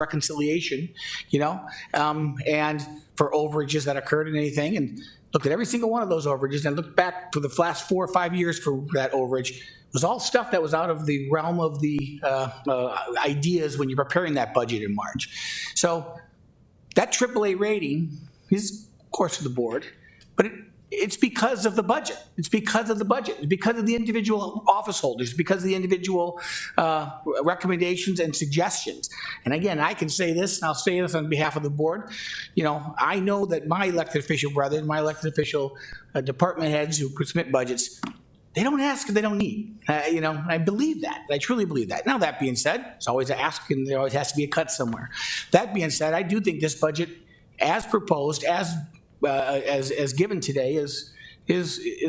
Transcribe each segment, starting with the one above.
reconciliation, and for overages that occurred and anything, and looked at every single one of those overages and looked back for the last 4 or 5 years for that overage. It was all stuff that was out of the realm of the ideas when you're preparing that budget in March. So that AAA rating is, of course, for the board, but it's because of the budget. It's because of the budget. It's because of the individual office holders, because of the individual recommendations and suggestions. And again, I can say this, and I'll say this on behalf of the board. I know that my elected official brethren, my elected official department heads who submit budgets, they don't ask if they don't need. I believe that. I truly believe that. Now, that being said, it's always an ask, and there always has to be a cut somewhere. That being said, I do think this budget, as proposed, as given today, is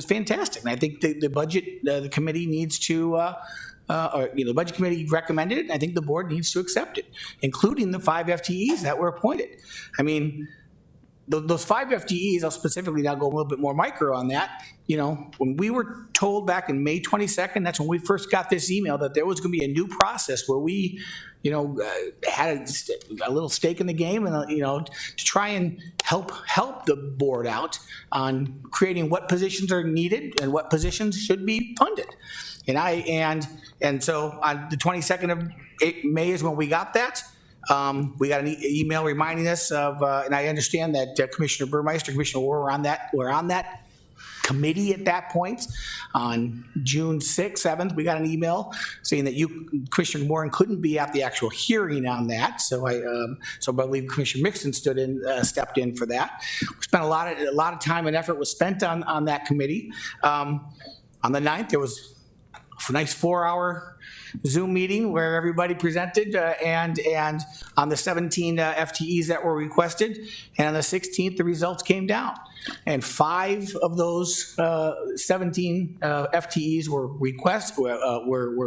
fantastic. And I think the budget, the committee needs to, the budget committee recommended it, and I think the board needs to accept it, including the 5 FTEs that were appointed. I mean, those 5 FTEs, I'll specifically now go a little bit more micro on that. When we were told back in May 22nd, that's when we first got this email that there was going to be a new process where we, had a little stake in the game, and to try and help the board out on creating what positions are needed and what positions should be funded. And so on the 22nd of May is when we got that. We got an email reminding us of, and I understand that Commissioner Burmeister, Commissioner Warren were on that committee at that point. On June 6th, 7th, we got an email saying that Commissioner Warren, couldn't be at the actual hearing on that. So I believe Commissioner Mixon stepped in for that. We spent a lot of time and effort was spent on that committee. On the 9th, there was a nice 4-hour Zoom meeting where everybody presented, and on the 17 FTEs that were requested, and on the 16th the results came down, and 5 of those 17 FTEs were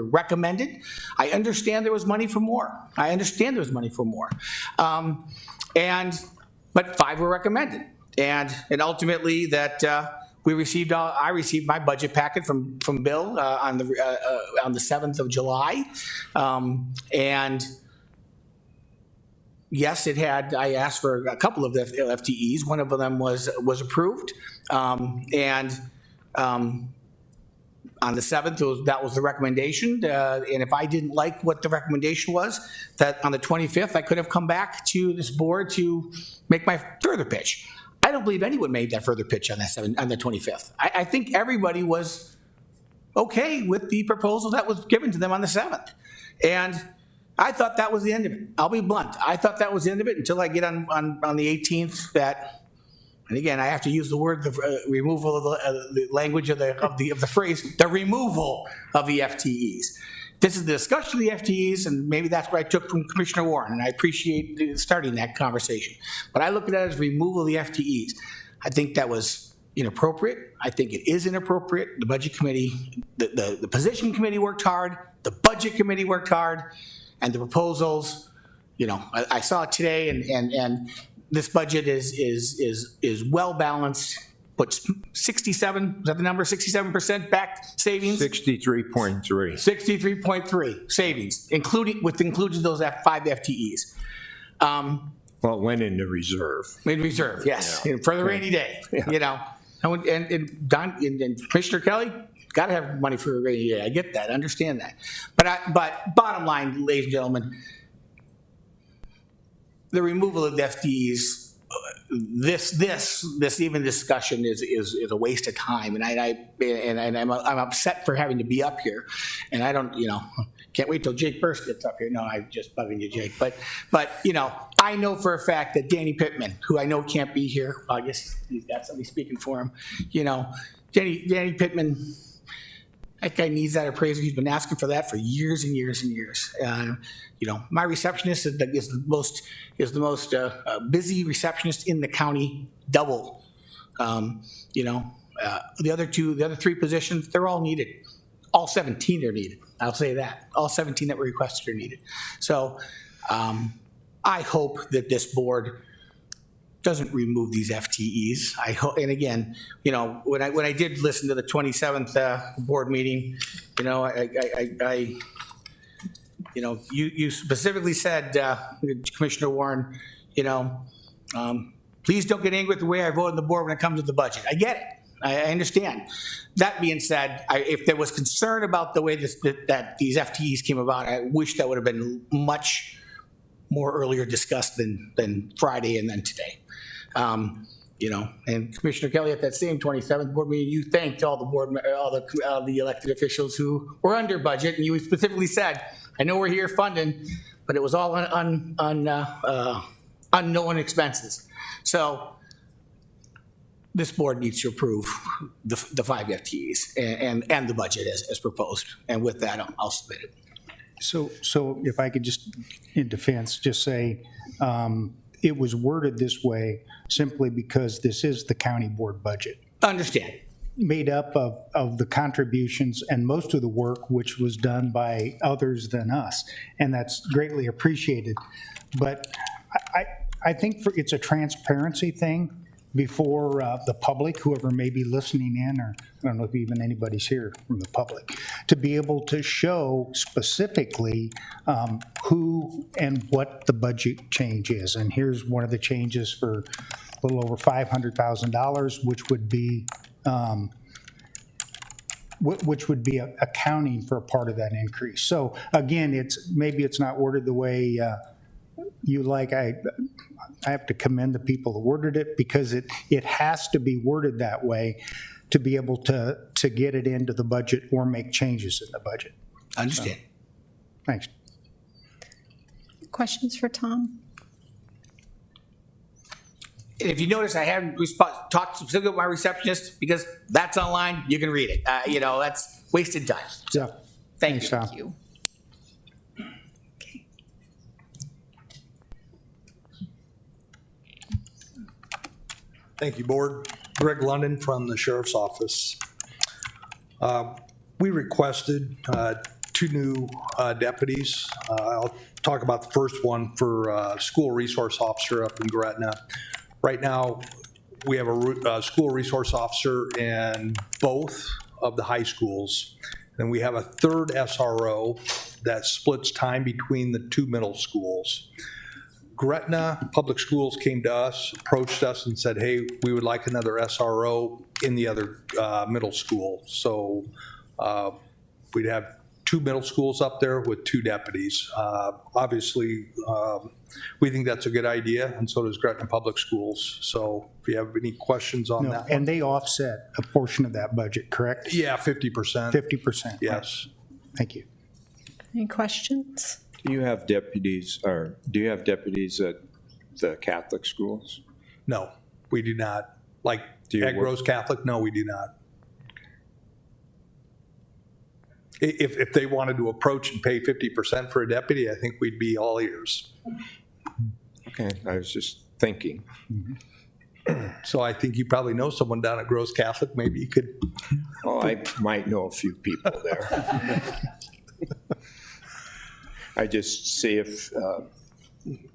recommended. I understand there was money for more. But 5 were recommended, and ultimately that. I received my budget packet from Bill on the 7th of July, and yes, it had. I asked for a couple of the FTEs. One of them was approved, and on the 7th, that was the recommendation. And if I didn't like what the recommendation was, that on the 25th, I could have come back to this board to make my further pitch. I don't believe anyone made that further pitch on the 25th. I think everybody was okay with the proposal that was given to them on the 7th. And I thought that was the end of it. I'll be blunt. I thought that was the end of it until I get on the 18th that, and again, I have to use the word, the removal of the language of the phrase, the removal of the FTEs. This is the discussion of the FTEs, and maybe that's what I took from Commissioner Warren, and I appreciate starting that conversation. But I look at that as removal of the FTEs. I think that was inappropriate. I think it is inappropriate. The budget committee, the position committee worked hard. The budget committee worked hard, and the proposals. I saw it today, and this budget is well balanced. What's 67? Is that the number? 67% back savings. 63.3. 63.3 savings, including those 5 FTEs. Well, it went into reserve. In reserve, yes, Yeah. for the rainy day. And Commissioner Kelly, got to have money for a rainy day. I get that, I understand that. But bottom line, ladies and gentlemen, the removal of the FTEs. This discussion is a waste of time, and I'm upset for having to be up here, and I don't can't wait till Jake Burst gets up here. No, I'm just bugging you, Jake. But I know for a fact that Danny Pittman, who I know can't be here, well, I guess he's got somebody speaking for him. Danny Pittman. That guy needs that appraisal. He's been asking for that for years and years and years. My receptionist is the most busy receptionist in the county. Double. The other 3 positions, they're all needed. All 17 are needed. I'll say that. All 17 that were requested are needed. So I hope that this board doesn't remove these FTEs. I hope, and again, when I did listen to the 27th board meeting, You know, you specifically said, Commissioner Warren, you know, please don't get angry with the way I vote on the board when it comes to the budget. I get it. I understand. That being said, if there was concern about the way that these FTEs came about, I wish that would have been much more earlier discussed than Friday and then today. You know, and Commissioner Kelly, at that same 27th board meeting, you thanked all the elected officials who were under budget, and you specifically said, "I know we're here funding, but it was all unknown expenses." So this board needs to approve the 5 FTEs and the budget as proposed. And with that, I'll submit it. So if I could just, in defense, just say, it was worded this way simply because this is the county board budget, Understand. made up of the contributions and most of the work which was done by others than us, and that's greatly appreciated. But I think it's a transparency thing before the public, whoever may be listening in, or I don't know if even anybody's here from the public, to be able to show specifically who and what the budget change is. And here's one of the changes for a little over $500,000, which would be accounting for a part of that increase. So again, maybe it's not worded the way you like. I have to commend the people who worded it, because it has to be worded that way to be able to get it into the budget or make changes in the budget. Understand. Thanks. Questions for Tom? If you notice, I haven't talked specifically with my receptionist, because that's online. You can read it. You know, that's wasted time. So, Thank thanks, you. Tom. Thank you. Okay. Thank you, Board. Greg London from the Sheriff's Office. We requested 2 new deputies. I'll talk about the first one for school resource officer up in Gretna. Right now, we have a school resource officer in both of the high schools. And we have a third SRO that splits time between the 2 middle schools. Gretna Public Schools came to us, approached us and said, hey, we would like another SRO in the other middle school. So we'd have 2 middle schools up there with 2 deputies. Obviously, we think that's a good idea, and so does Gretna Public Schools. So if you have any questions on No, that. and they offset a portion of that budget, correct? Yeah, 50%. 50%. Yes. Thank you. Any questions? Do you have deputies at the Catholic schools? No, we do not. Like Do you at work- Gross Catholic, no, we do not. If they wanted to approach and pay 50% for a deputy, I think we'd be all ears. Okay, I was just thinking. So I think you probably know someone down at Gross Catholic. Maybe you could. Oh, I might know a few people there. I just see if,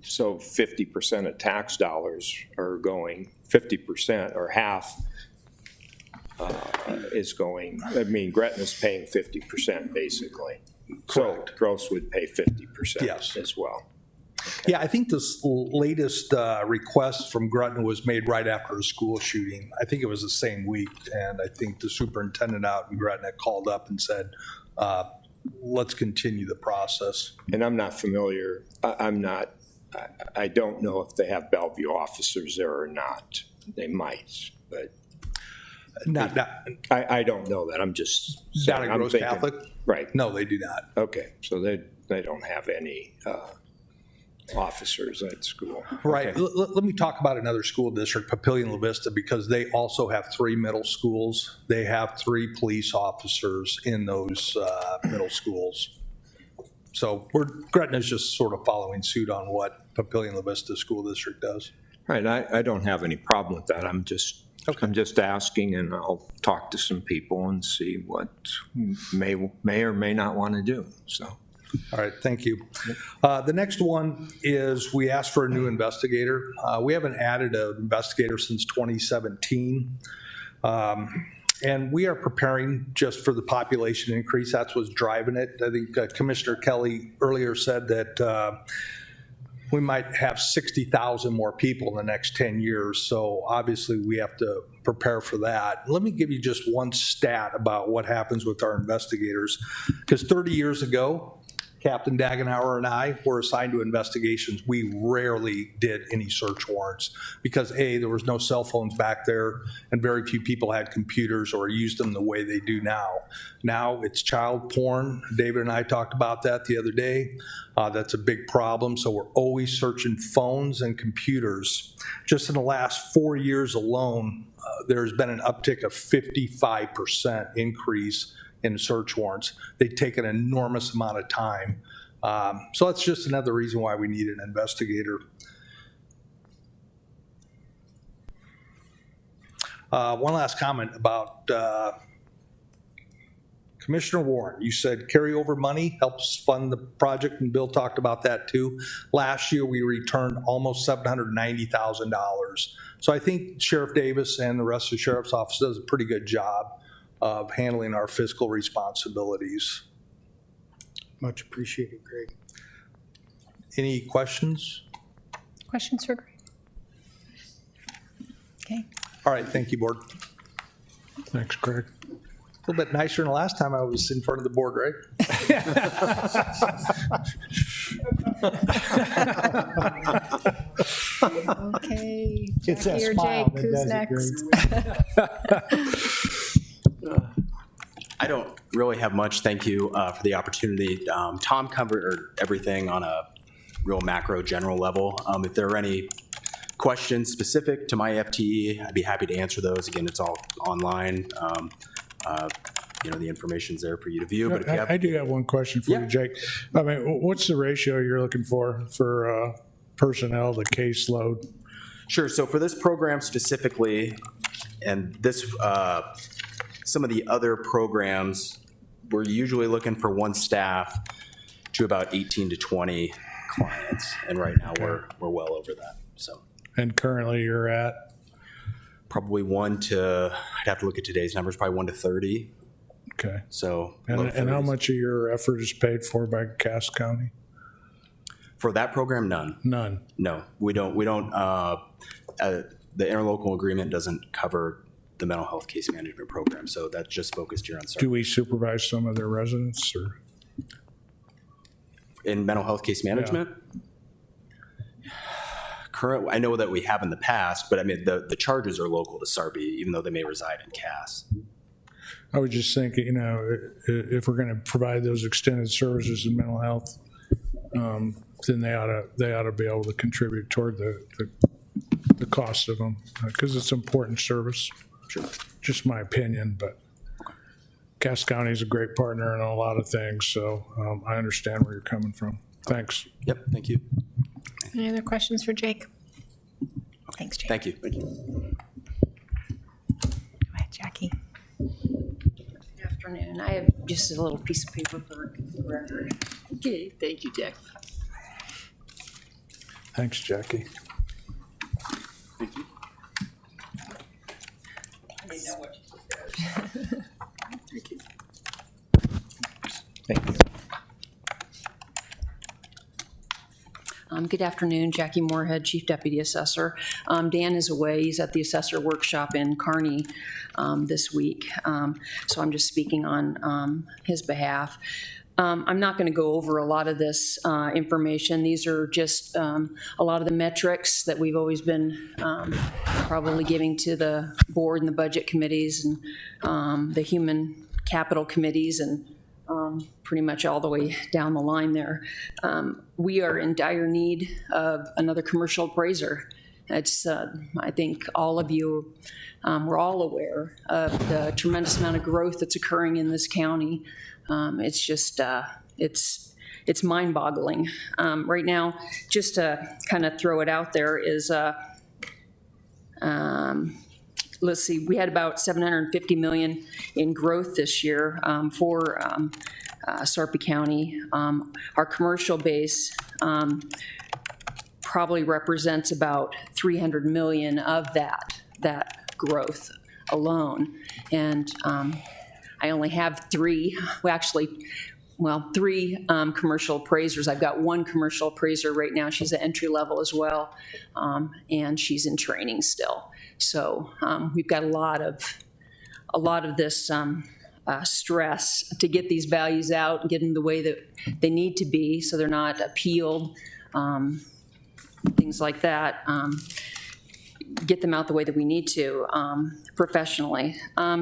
so 50% of tax dollars are going, 50% or half is going, I mean, Gretna's paying 50% basically. So Gross would pay 50% Yes. as well. Yeah, I think this latest request from Gretna was made right after a school shooting. I think it was the same week, and I think the superintendent out in Gretna called up and said, let's continue the process. And I'm not familiar, I don't know if they have Bellevue officers there or not. They might, but Not I don't know that. I'm just down saying, at I'm Gross thinking- Catholic? Right. No, they do not. Okay, so they don't have any officers at school. Right. Okay. Let me talk about another school district, Papillion La Vista, because they also have 3 middle schools. They have 3 police officers in those middle schools. So Gretna's just sort of following suit on what Papillion La Vista School District does. Right, I don't have any problem with that. I'm just asking, and I'll talk to some people and see what may or may not want to do, so. All right, thank you. The next one is we asked for a new investigator. We haven't added an investigator since 2017. And we are preparing just for the population increase. That's what's driving it. I think Commissioner Kelly earlier said that we might have 60,000 more people in the next 10 years. So obviously we have to prepare for that. Let me give you just one stat about what happens with our investigators. Because 30 years ago, Captain Dagenauer and I were assigned to investigations. We rarely did any search warrants because A, there was no cell phones back there and very few people had computers or used them the way they do now. Now it's child porn. David and I talked about that the other day. That's a big problem. So we're always searching phones and computers. Just in the last 4 years alone, there's been an uptick of 55% increase in search warrants. They take an enormous amount of time. So that's just another reason why we need an investigator. One last comment about Commissioner Warren. You said carryover money helps fund the project, and Bill talked about that too. Last year, we returned almost $790,000. So I think Sheriff Davis and the rest of the Sheriff's Office does a pretty good job of handling our fiscal responsibilities. Much appreciated, Greg. Any questions? Questions for Greg? Okay. All right, thank you, Board. Thanks, Greg. A little bit nicer than the last time I was in front of the board, right? Okay. It's that Jackie or smile Jake, that who's does it, next? I don't really have much. Thank you for the opportunity. Tom covered everything on a real macro general level. If there are any questions specific to my FTE, I'd be happy to answer those. Again, it's all online. The information's there for you to view. But if you have, I do have one question for Yeah. you, Jake. I mean, what's the ratio you're looking for personnel to caseload? Sure. So for this program specifically, and this, some of the other programs, we're usually looking for one staff to about 18 to 20 clients, and right now we're well over that. So And currently you're at? probably I'd have to look at today's numbers, probably 1 to 30. Okay. So And low how 30s. much of your effort is paid for by Cass County? For that program? None. None. No, we don't. The interlocal agreement doesn't cover the mental health case management program, so that's just focused here on Do we supervise some of their residents or? in mental health case management. I know that we have in the past, but I mean, the charges are local to Sarpy, even though they may reside in Cass. I was just thinking, if we're going to provide those extended services in mental health, then they ought to be able to contribute toward the cost of them, because it's important service. Sure. Just my opinion, but Cass County is a great partner in a lot of things, so I understand where you're coming from. Thanks. Yep, thank you. Any other questions for Jake? Thanks, Jake. Thank you. Thank you. Go ahead, Jackie. Good afternoon. I have just a little piece of paper for the record. Okay, thank you, Jack. Thanks, Jackie. I didn't know what you said. Thank you. Good afternoon, Jackie Moorhead, Chief Deputy Assessor. Dan is away. He's at the Assessor Workshop in Kearney this week. So I'm just speaking on his behalf. I'm not going to go over a lot of this information. These are just a lot of the metrics that we've always been probably giving to the board and the budget committees and the human capital committees and pretty much all the way down the line there. We are in dire need of another commercial appraiser. It's, I think all of you, we're all aware of the tremendous amount of growth that's occurring in this county. It's just, it's mind-boggling. Right now, just to kind of throw it out there is, let's see, we had about $750 million in growth this year for Sarpy County. Our commercial base probably represents about $300 million of that growth alone. And I only have three, three commercial appraisers. I've got one commercial appraiser right now. She's at entry level as well, and she's in training still. So we've got a lot of this stress to get these values out and get them the way that they need to be, so they're not appealed, things like that. Get them out the way that we need to professionally.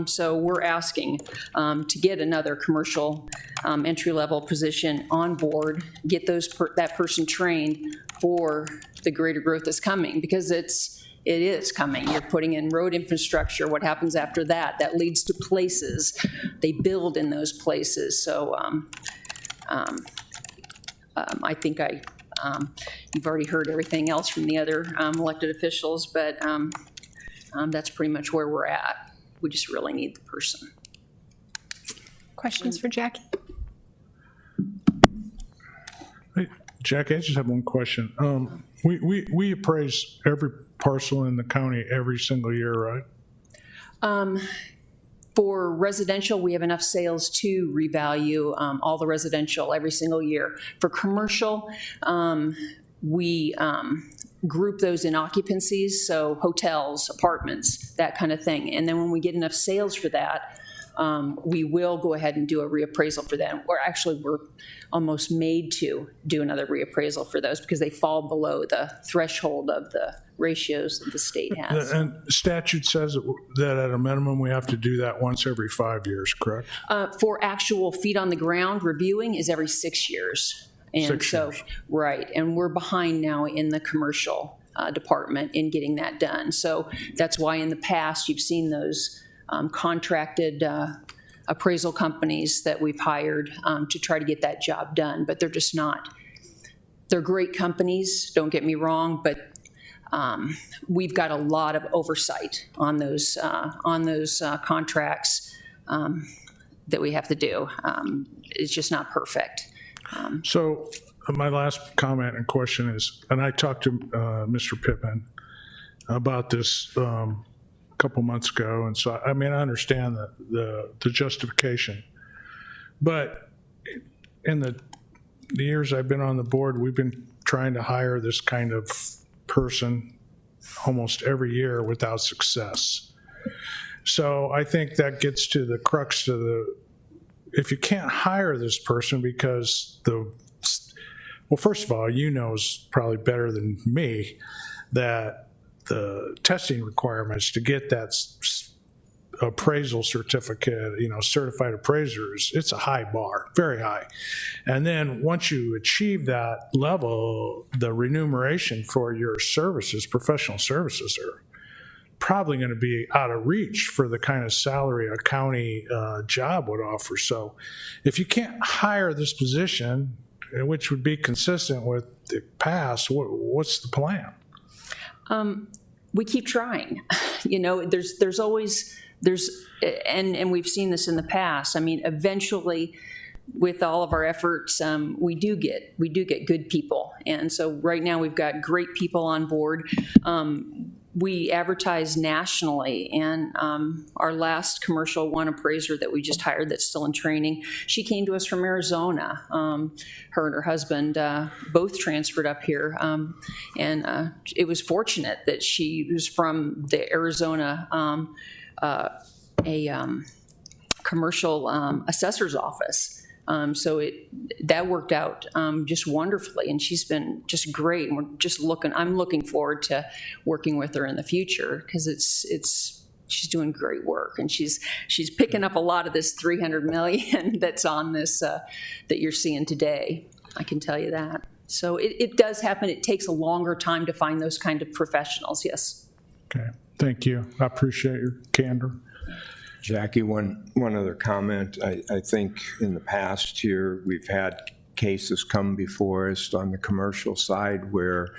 So we're asking to get another commercial entry-level position on board, get that person trained for the greater growth that's coming, because it is coming. You're putting in road infrastructure. What happens after that? That leads to places. They build in those places. So I think you've already heard everything else from the other elected officials, but that's pretty much where we're at. We just really need the person. Questions for Jackie? Hey, Jackie, I just have one question. We appraise every parcel in the county every single year, right? For residential, we have enough sales to revalue all the residential every single year. For commercial, we group those in occupancies, so hotels, apartments, that kind of thing. And then when we get enough sales for that, we will go ahead and do a reappraisal for them. We're almost made to do another reappraisal for those because they fall below the threshold of the ratios that the state has. And statute says that at a minimum, we have to do that once every 5 years, correct? For actual feet on the ground, reviewing is every 6 years. And 6 so, years. right, and we're behind now in the commercial department in getting that done. So that's why in the past you've seen those contracted appraisal companies that we've hired to try to get that job done, but they're just not. They're great companies, don't get me wrong, but we've got a lot of oversight on those contracts that we have to do. It's just not perfect. So my last comment and question is, and I talked to Mr. Pittman about this a couple months ago, and so I mean I understand the justification, but in the years I've been on the board, we've been trying to hire this kind of person almost every year without success. So I think that gets to the crux of if you can't hire this person because well, first of all, is probably better than me that the testing requirements to get that appraisal certificate, certified appraisers, it's a high bar, very high. And then once you achieve that level, the remuneration for your services, professional services, are probably going to be out of reach for the kind of salary a county job would offer. So if you can't hire this position, which would be consistent with the past, what's the plan? We keep trying. There's always, and we've seen this in the past. I mean, eventually, with all of our efforts, we do get good people. And so right now we've got great people on board. We advertise nationally, and our last commercial one appraiser that we just hired that's still in training, she came to us from Arizona. Her and her husband both transferred up here, and it was fortunate that she was from the Arizona, commercial assessor's office. So that worked out just wonderfully, and she's been just great. And I'm looking forward to working with her in the future because she's doing great work, and she's picking up a lot of this $300 million that's on this that you're seeing today. I can tell you that. So it does happen. It takes a longer time to find those kind of professionals. Yes. Okay, thank you. I appreciate your candor. Jackie, one other comment. I think in the past year, we've had cases come before us on the commercial side where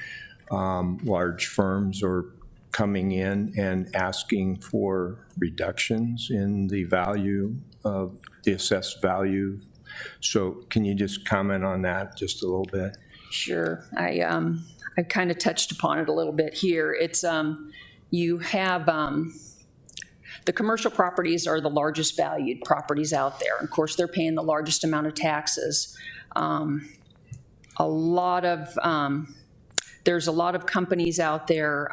large firms are coming in and asking for reductions in the value of the assessed value. So can you just comment on that just a little bit? Sure. I kind of touched upon it a little bit here. It's you have the commercial properties are the largest valued properties out there. Of course, they're paying the largest amount of taxes. There's a lot of companies out there,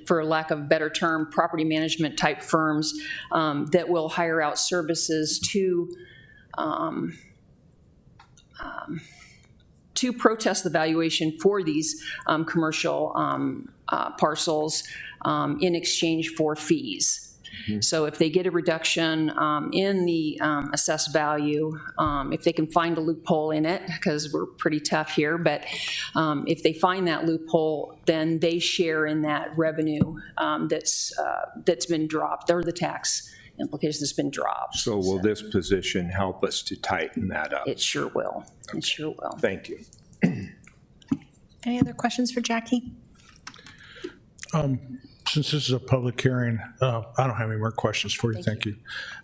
for lack of a better term, property management type firms that will hire out services to protest the valuation for these commercial parcels in exchange for fees. So if they get a reduction in the assessed value, if they can find a loophole in it, because we're pretty tough here, but if they find that loophole, then they share in that revenue that's been dropped, or the tax implication that's been dropped. So will this position help us to tighten that up? It sure will. It sure will. Thank you. Any other questions for Jackie? Since this is a public hearing, I don't have any more questions for you. Thank you.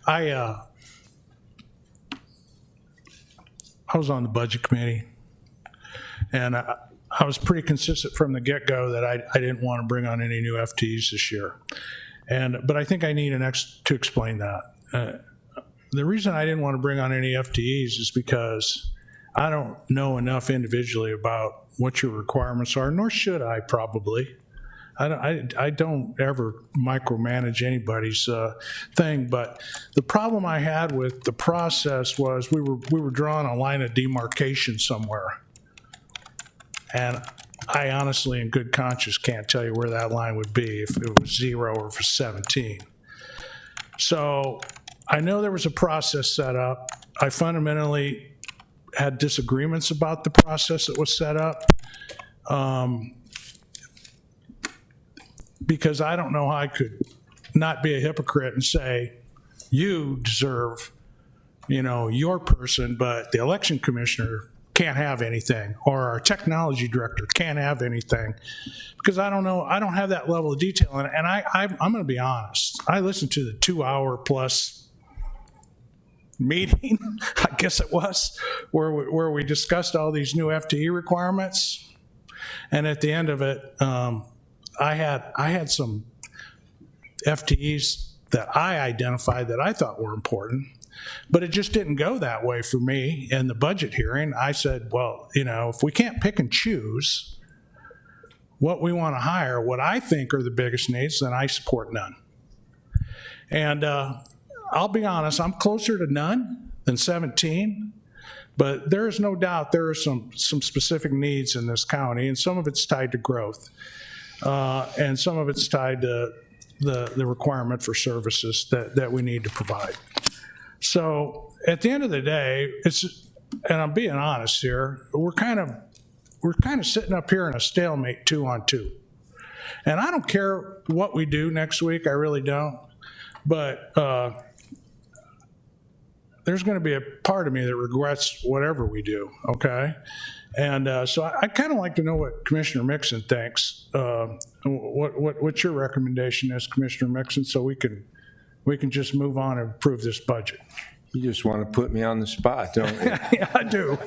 I was on the budget committee, and I was pretty consistent from the get-go that I didn't want to bring on any new FTEs this year. But I think I need to explain that. The reason I didn't want to bring on any FTEs is because I don't know enough individually about what your requirements are, nor should I probably. I don't ever micromanage anybody's thing, but the problem I had with the process was we were drawing a line of demarcation somewhere. And I honestly, in good conscience, can't tell you where that line would be, if it was 0 or if it's 17. So I know there was a process set up. I fundamentally had disagreements about the process that was set up. Because I don't know how I could not be a hypocrite and say, you deserve, your person, but the election commissioner can't have anything, or our technology director can't have anything, because I don't know, I don't have that level of detail. And I'm going to be honest, I listened to the 2-hour plus meeting, I guess it was, where we discussed all these new FTE requirements. And at the end of it, I had some FTEs that I identified that I thought were important, but it just didn't go that way for me in the budget hearing. I said, well, if we can't pick and choose what we want to hire, what I think are the biggest needs, then I support none. And I'll be honest, I'm closer to none than 17, but there is no doubt there are some specific needs in this county, and some of it's tied to growth. And some of it's tied to the requirement for services that we need to provide. So at the end of the day, and I'm being honest here, we're kind of sitting up here in a stalemate 2-on-2. And I don't care what we do next week, I really don't. But there's going to be a part of me that regrets whatever we do, okay? And so I'd kind of like to know what Commissioner Mixon thinks. What your recommendation is, Commissioner Mixon, so we can just move on and approve this budget. You just want to put me on the spot, don't you? Yeah, I do.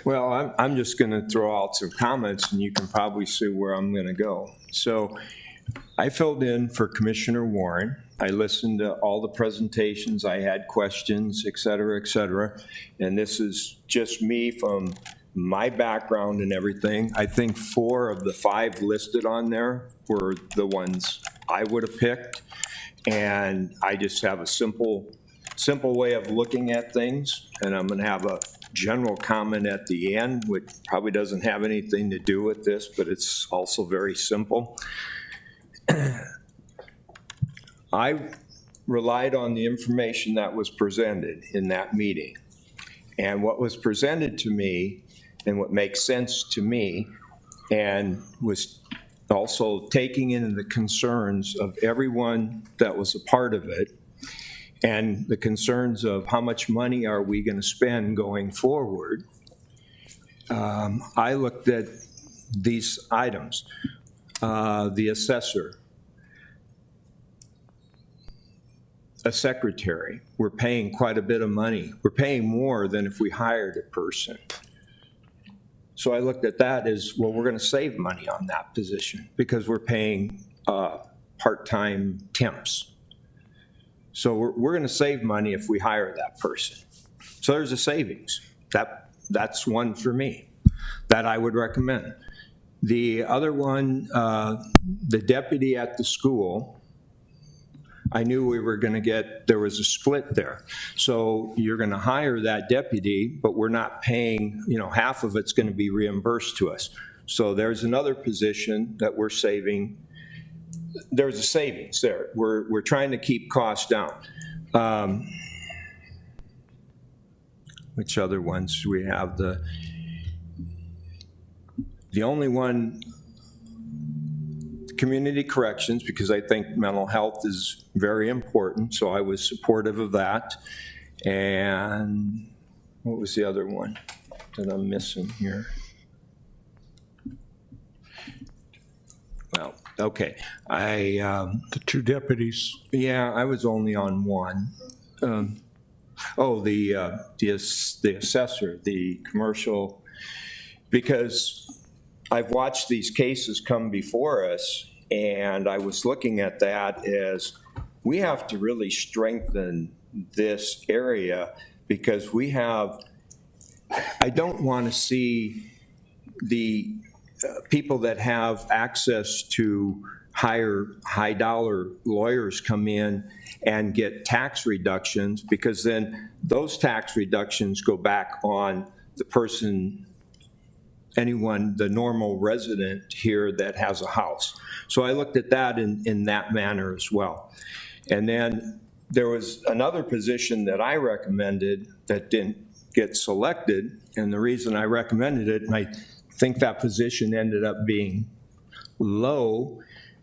Well, I'm just going to throw out some comments, and you can probably see where I'm going to go. So I filled in for Commissioner Warren. I listened to all the presentations. I had questions, et cetera, and this is just me from my background and everything. I think 4 of the 5 listed on there were the ones I would have picked, and I just have a simple way of looking at things, and I'm going to have a general comment at the end, which probably doesn't have anything to do with this, but it's also very simple. I relied on the information that was presented in that meeting. And what was presented to me, and what makes sense to me, and was also taking in the concerns of everyone that was a part of it, and the concerns of how much money are we going to spend going forward. I looked at these items. The assessor, a secretary, we're paying quite a bit of money. We're paying more than if we hired a person. So I looked at that as, well, we're going to save money on that position because we're paying part-time temps. So we're going to save money if we hire that person. So there's a savings. That's one for me that I would recommend. The other one, the deputy at the school, I knew we were going to get, there was a split there. So you're going to hire that deputy, but we're not paying, half of it's going to be reimbursed to us. So there's another position that we're saving. There's a savings there. We're trying to keep costs down. Which other ones do we have? The only one, community corrections, because I think mental health is very important, so I was supportive of that. And what was the other one that I'm missing here? Well, okay, The two deputies. yeah, I was only on one. The assessor, the commercial, because I've watched these cases come before us, and I was looking at that as we have to really strengthen this area because we have, I don't want to see the people that have access to high dollar lawyers come in and get tax reductions, because then those tax reductions go back on the person, anyone, the normal resident here that has a house. So I looked at that in that manner as well. And then there was another position that I recommended that didn't get selected, and the reason I recommended it, and I think that position ended up being low,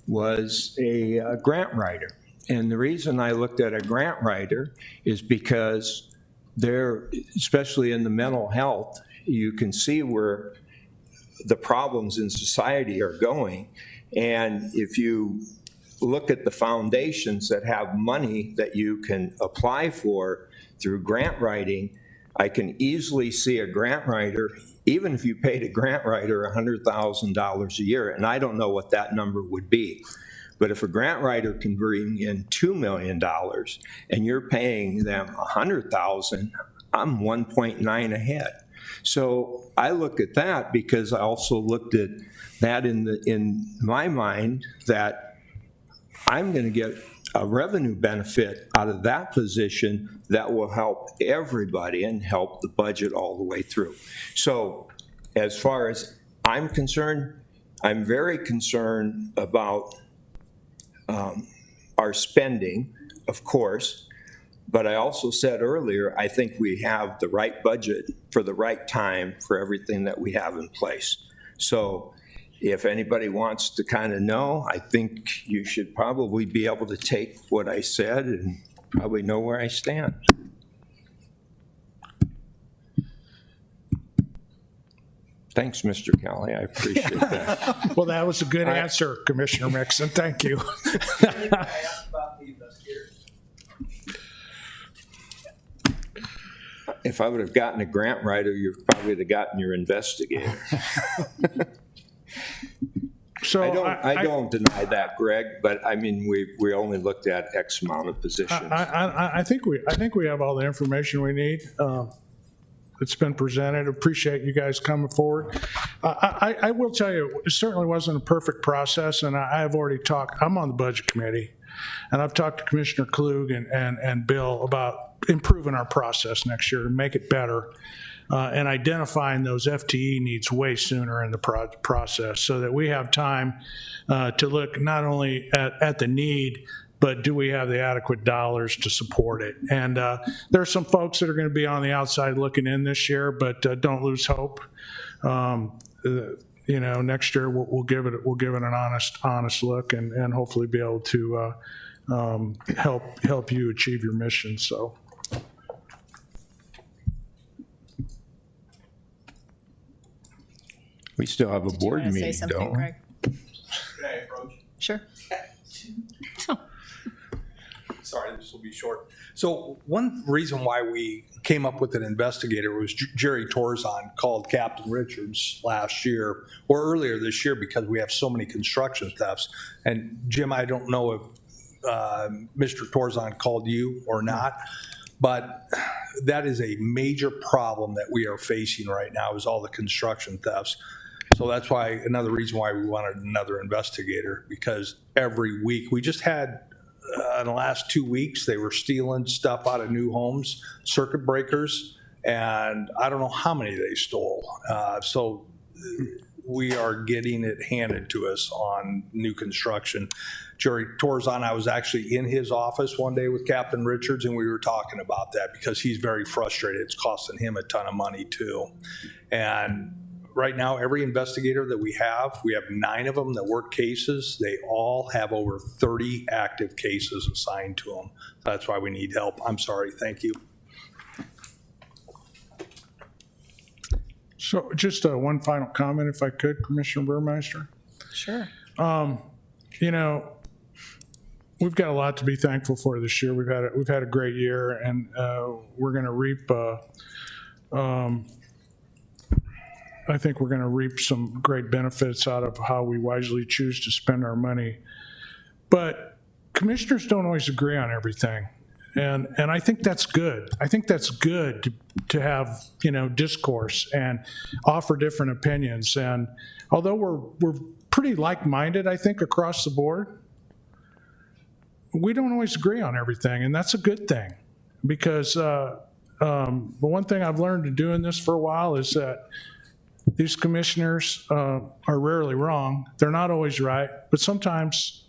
was a grant writer. And the reason I looked at a grant writer is because they're, especially in the mental health, you can see where the problems in society are going. And if you look at the foundations that have money that you can apply for through grant writing, I can easily see a grant writer, even if you paid a grant writer $100,000 a year, and I don't know what that number would be, but if a grant writer can bring in $2 million and you're paying them $100,000, I'm 1.9 ahead. So I look at that because I also looked at that in my mind, that I'm going to get a revenue benefit out of that position that will help everybody and help the budget all the way through. So as far as I'm concerned, I'm very concerned about our spending, of course, but I also said earlier, I think we have the right budget for the right time for everything that we have in place. So if anybody wants to kind of know, I think you should probably be able to take what I said and probably know where I stand. Thanks, Mr. Kelly. I appreciate that. Well, that was a good answer, Commissioner Mixon. Thank you. If I would have gotten a grant writer, you probably would have gotten your investigator. So I don't deny that, Greg, but I mean, we only looked at X amount of positions. I think we have all the information we need. It's been presented. Appreciate you guys coming forward. I will tell you, it certainly wasn't a perfect process, and I have already talked. I'm on the budget committee, and I've talked to Commissioner Klug and Bill about improving our process next year to make it better, and identifying those FTE needs way sooner in the process, so that we have time to look not only at the need, but do we have the adequate dollars to support it? And there are some folks that are going to be on the outside looking in this year, but don't lose hope. Next year we'll give it an honest look, and hopefully be able to help you achieve your mission. So. We still have a board Say meeting, something, don't we? Greg? Sure. Sorry, this will be short. So one reason why we came up with an investigator. It was Jerry Torzon, called Captain Richards last year or earlier this year because we have so many construction thefts. And Jim, I don't know if Mr. Torzon called you or not, but that is a major problem that we are facing right now is all the construction thefts. So that's why, another reason why we wanted another investigator, because every week, we just had, in the last 2 weeks, they were stealing stuff out of new homes, circuit breakers, and I don't know how many they stole. So we are getting it handed to us on new construction. Jerry Torzon, I was actually in his office one day with Captain Richards, and we were talking about that because he's very frustrated. It's costing him a ton of money too. And right now, every investigator that we have 9 of them that work cases. They all have over 30 active cases assigned to them. That's why we need help. I'm sorry. Thank you. So just one final comment, if I could, Commissioner Burmeister. Sure. You know, we've got a lot to be thankful for this year. We've had a great year, and we're going to reap. I think we're going to reap some great benefits out of how we wisely choose to spend our money. But commissioners don't always agree on everything. And I think that's good. I think that's good to have, discourse and offer different opinions. And although we're pretty like-minded, I think, across the board, we don't always agree on everything. And that's a good thing because the one thing I've learned to doing this for a while is that these commissioners are rarely wrong. They're not always right, but sometimes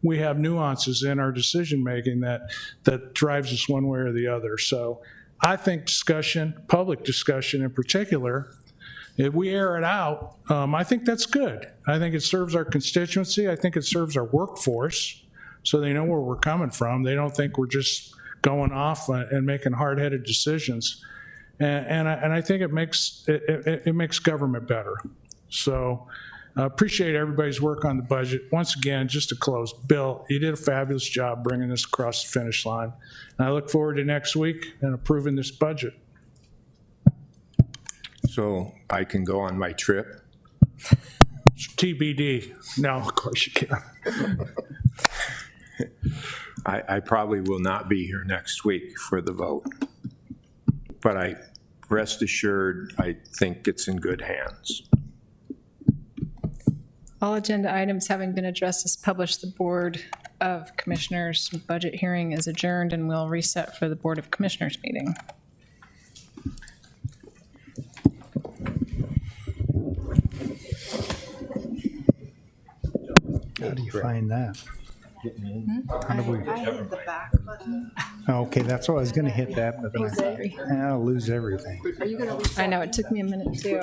we have nuances in our decision-making that drives us one way or the other. So I think discussion, public discussion in particular, if we air it out, I think that's good. I think it serves our constituency. I think it serves our workforce so they know where we're coming from. They don't think we're just going off and making hard-headed decisions. And I think it makes government better. So I appreciate everybody's work on the budget. Once again, just to close, Bill, you did a fabulous job bringing this across the finish line. And I look forward to next week and approving this budget. So I can go on my trip. TBD. No, of course you can. I probably will not be here next week for the vote. But rest assured, I think it's in good hands. All agenda items having been addressed as published, the Board of Commissioners budget hearing is adjourned and will reset for the Board of Commissioners meeting. How do you find that? How do we? I hit the back button. Okay, that's what I was going to hit that, but then I thought, I'll lose everything. I know, it took me a minute too.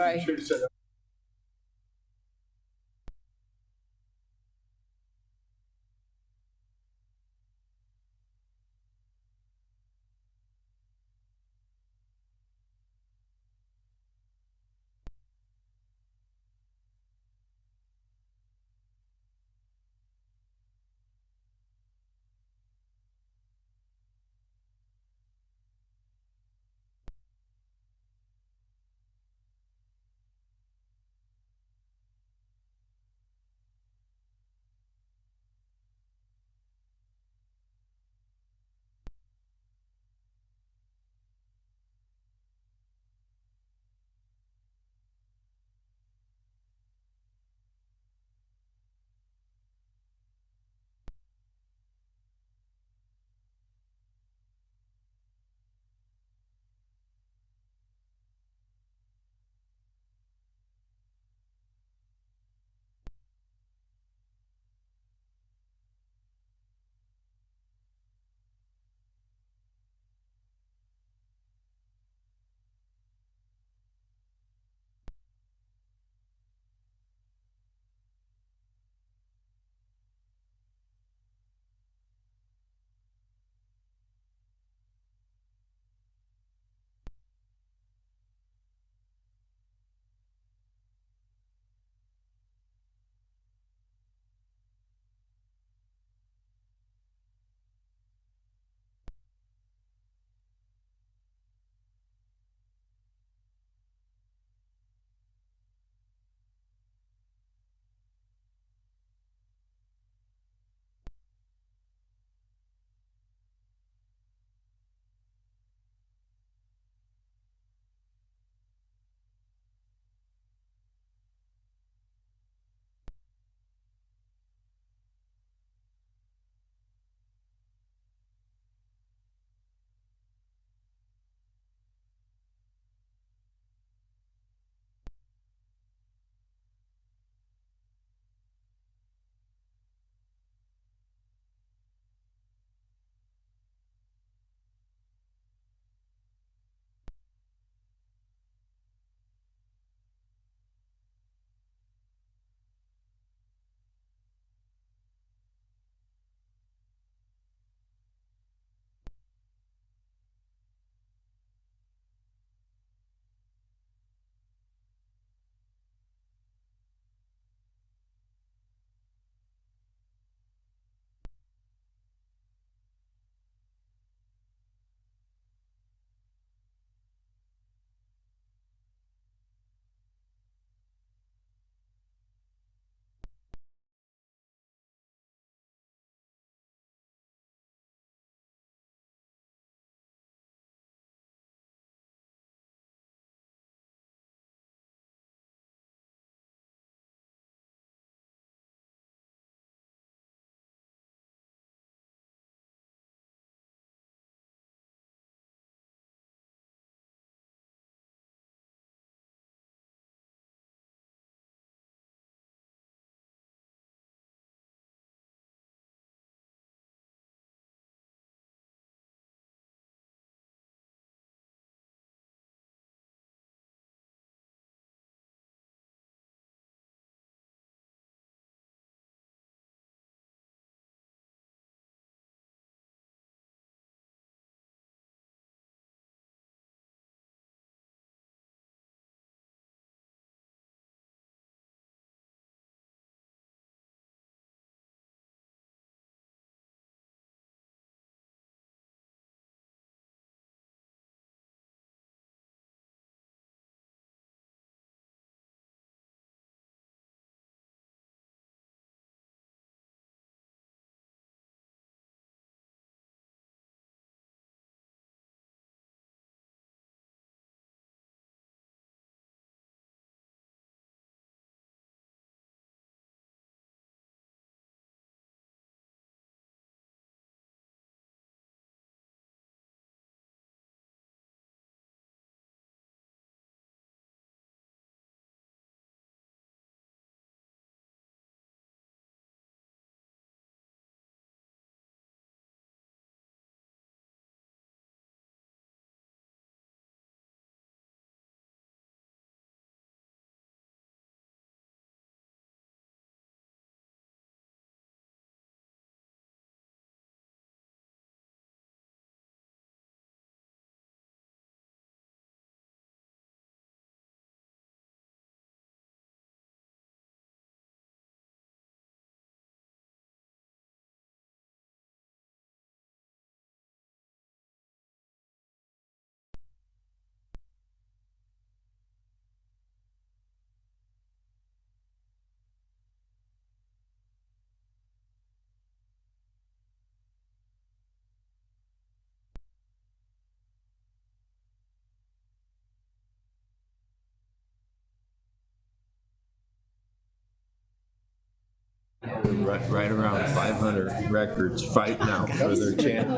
Right around 500 records fighting out for their chance.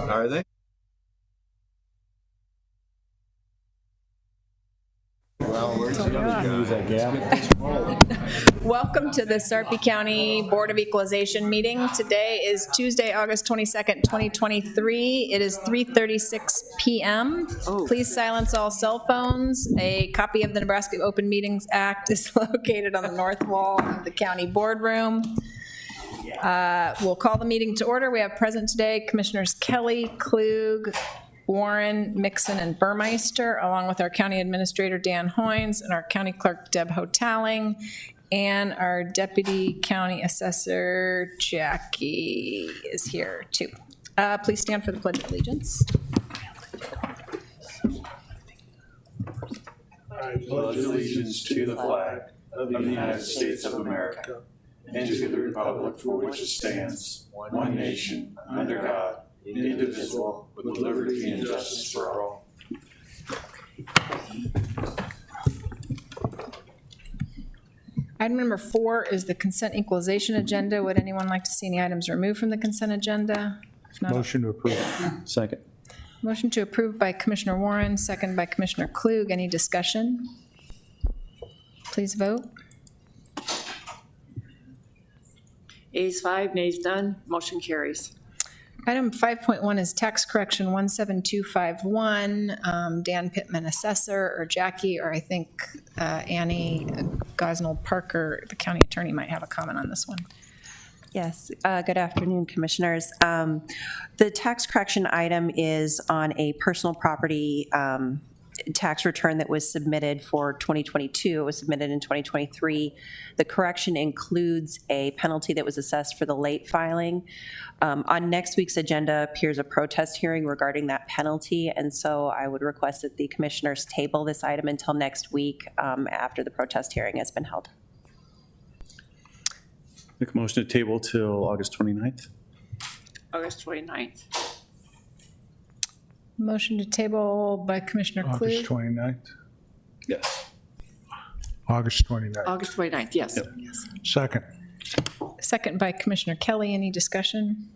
Are they? Well, where's the other guy? Welcome to the Sarpy County Board of Equalization meeting. Today is Tuesday, August 22nd, 2023. It is 3:36 p.m. Please silence all cell phones. A copy of the Nebraska Open Meetings Act is located on the north wall of the county boardroom. We'll call the meeting to order. We have present today Commissioners Kelly, Klug, Warren, Mixon, and Burmeister, along with our County Administrator Dan Hoynes and our County Clerk Deb Hotaling, and our Deputy County Assessor Jackie is here too. Please stand for the Pledge of Allegiance. I pledge allegiance to the flag of the United States of America and to the republic for which it stands, one nation, under God, indivisible, with liberty and justice for all. Item number 4 is the consent equalization agenda. Would anyone like to see any items removed from the consent agenda? If not, Motion to approve. Second. motion to approve by Commissioner Warren, second by Commissioner Klug. Any discussion? Please vote. Ayes 5, nays none, motion carries. Item 5.1 is tax correction 17251. Dan Pittman, assessor, or Jackie, or I think Annie Gosnold Parker, the county attorney, might have a comment on this one. Yes, good afternoon, Commissioners. The tax correction item is on a personal property tax return that was submitted for 2022. It was submitted in 2023. The correction includes a penalty that was assessed for the late filing. On next week's agenda appears a protest hearing regarding that penalty, and so I would request that the Commissioners table this item until next week after the protest hearing has been held. Make a motion to table till August 29th. August 29th. Motion to table by Commissioner August Klug. 29th? Yes. August 29th. August 29th, yes. Yep. Second. Second by Commissioner Kelly. Any discussion?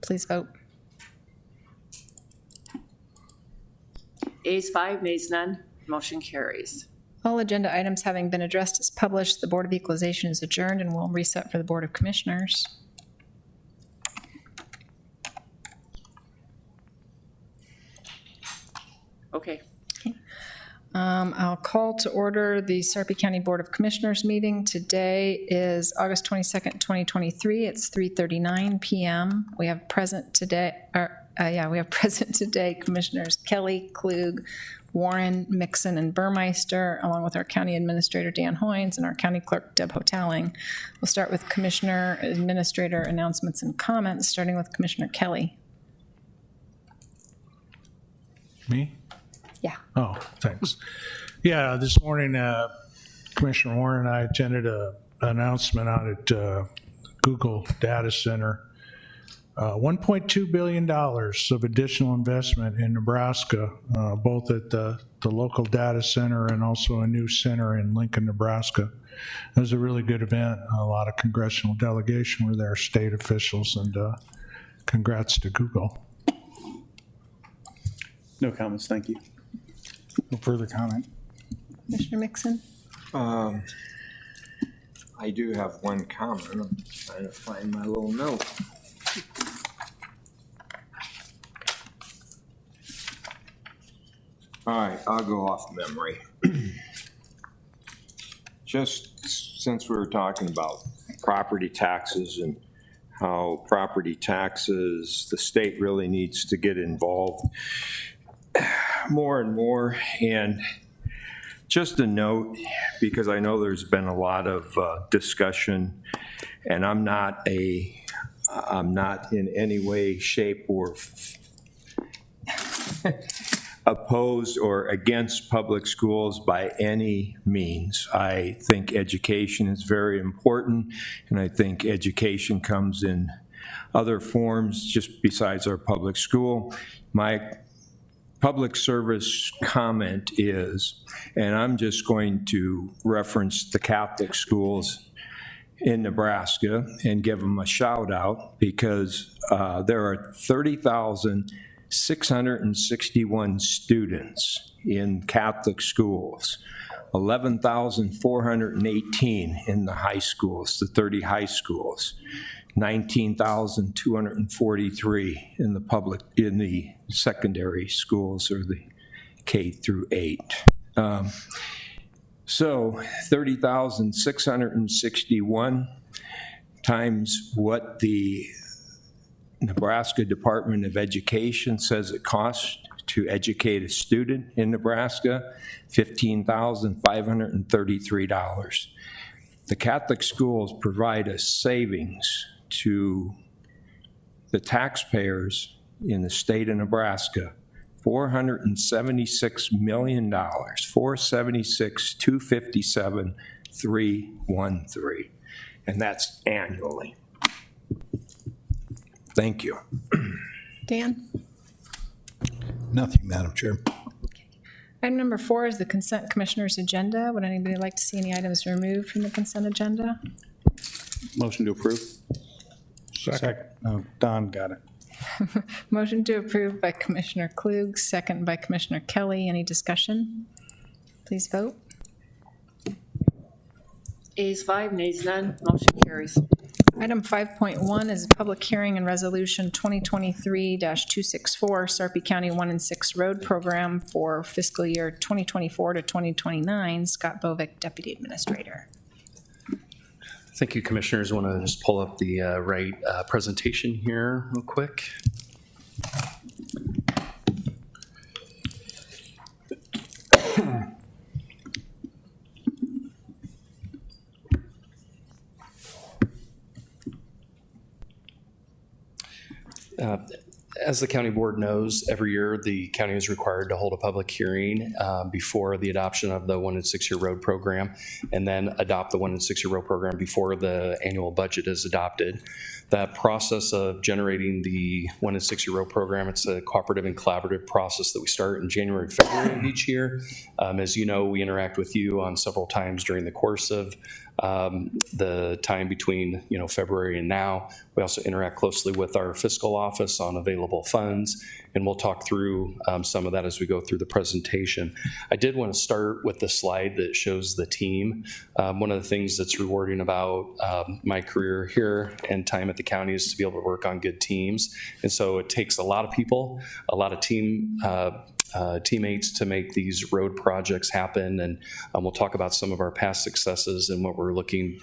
Please vote. Ayes 5, nays none, motion carries. All agenda items having been addressed as published, the Board of Equalization is adjourned and will reset for the Board of Commissioners. Okay. I'll call to order the Sarpy County Board of Commissioners meeting. Today is August 22nd, 2023. It's 3:39 p.m. We have present today, Commissioners Kelly, Klug, Warren, Mixon, and Burmeister, along with our County Administrator Dan Hoynes and our County Clerk Deb Hotaling. We'll start with Commissioner Administrator announcements and comments, starting with Commissioner Kelly. Me? Yeah. Oh, thanks. Yeah, this morning, Commissioner Warren and I attended an announcement out at Google Data Center. $1.2 billion of additional investment in Nebraska, both at the local data center and also a new center in Lincoln, Nebraska. It was a really good event. A lot of congressional delegation were there, state officials, and congrats to Google. No comments, thank you. No further comment. Commissioner Mixon? I do have one comment. I'm trying to find my little note. All right, I'll go off memory. Just since we were talking about property taxes and how property taxes, the state really needs to get involved more and more. And just a note, because I know there's been a lot of discussion, and I'm not in any way, shape, or opposed or against public schools by any means. I think education is very important, and I think education comes in other forms just besides our public school. My public service comment is, and I'm just going to reference the Catholic schools, in Nebraska and give them a shout out because there are 30,661 students in Catholic schools, 11,418 in the high schools, the 30 high schools, 19,243 in the secondary schools or the K through 8. So 30,661 times what the Nebraska Department of Education says it costs to educate a student in Nebraska, $15,533. The Catholic schools provide a savings to the taxpayers in the state of Nebraska, $476 million, 476, 257, 313, and that's annually. Thank you. Dan? Nothing, Madam Chair. Item number 4 is the consent commissioner's agenda. Would anybody like to see any items removed from the consent agenda? Motion to approve? Second. Oh, Don got it. Motion to approve by Commissioner Klug, second by Commissioner Kelly. Any discussion? Please vote. Ayes 5, nays none, motion carries. Item 5.1 is a public hearing and resolution 2023-264 Sarpy County 1 and 6 Road Program for fiscal year 2024 to 2029. Scott Bovick, Deputy Administrator. Thank you, Commissioners. I want to just pull up the right presentation here real quick. As the county board knows, every year the county is required to hold a public hearing before the adoption of the 1 and 6 year road program, and then adopt the 1 and 6 year road program before the annual budget is adopted. That process of generating the 1 and 6 year road program, it's a cooperative and collaborative process that we start in January and February of each year. As you know, we interact with you on several times during the course of the time between February and now. We also interact closely with our fiscal office on available funds, and we'll talk through some of that as we go through the presentation. I did want to start with the slide that shows the team. One of the things that's rewarding about my career here and time at the county is to be able to work on good teams, and so it takes a lot of people, a lot of teammates to make these road projects happen, and we'll talk about some of our past successes and what we're looking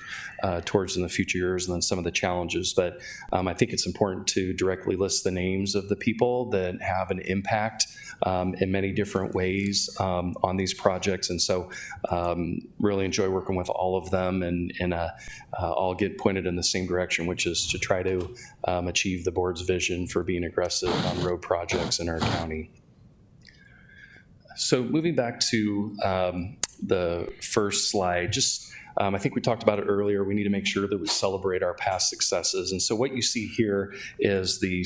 towards in the future years, and then some of the challenges. But I think it's important to directly list the names of the people that have an impact in many different ways on these projects, and so really enjoy working with all of them, and all get pointed in the same direction, which is to try to achieve the board's vision for being aggressive on road projects in our county. So moving back to the first slide, I think we talked about it earlier, we need to make sure that we celebrate our past successes. And so what you see here is the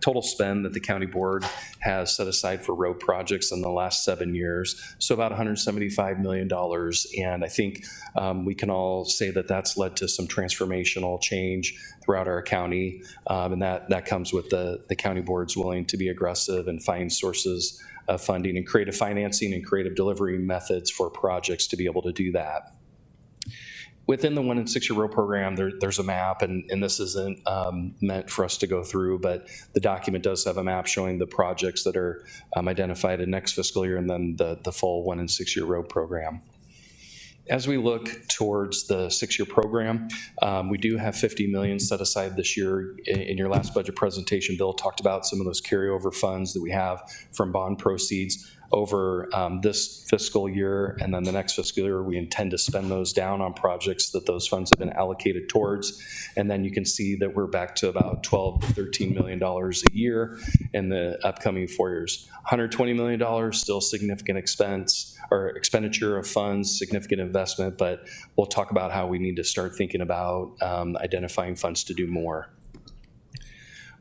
total spend that the county board has set aside for road projects in the last 7 years. So about $175 million. And I think we can all say that that's led to some transformational change throughout our county. And that comes with the county board's willing to be aggressive and find sources of funding and creative financing and creative delivery methods for projects to be able to do that. Within the 1 and 6 year road program, there's a map, and this isn't meant for us to go through, but the document does have a map showing the projects that are identified in next fiscal year and then the full 1 and 6 year road program. As we look towards the 6 year program, we do have $50 million set aside this year. In your last budget presentation, Bill talked about some of those carryover funds that we have from bond proceeds over this fiscal year, and then the next fiscal year we intend to spend those down on projects that those funds have been allocated towards. And then you can see that we're back to about $12 to $13 million a year in the upcoming 4 years. $120 million, still significant expenditure of funds, significant investment, but we'll talk about how we need to start thinking about identifying funds to do more.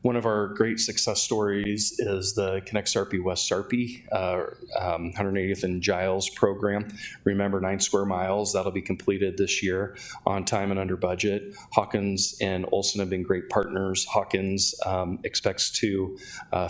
One of our great success stories is the Connect Sarpy West Sarpy 180th and Giles program. Remember, 9 square miles, that'll be completed this year on time and under budget. Hawkins and Olson have been great partners. Hawkins expects to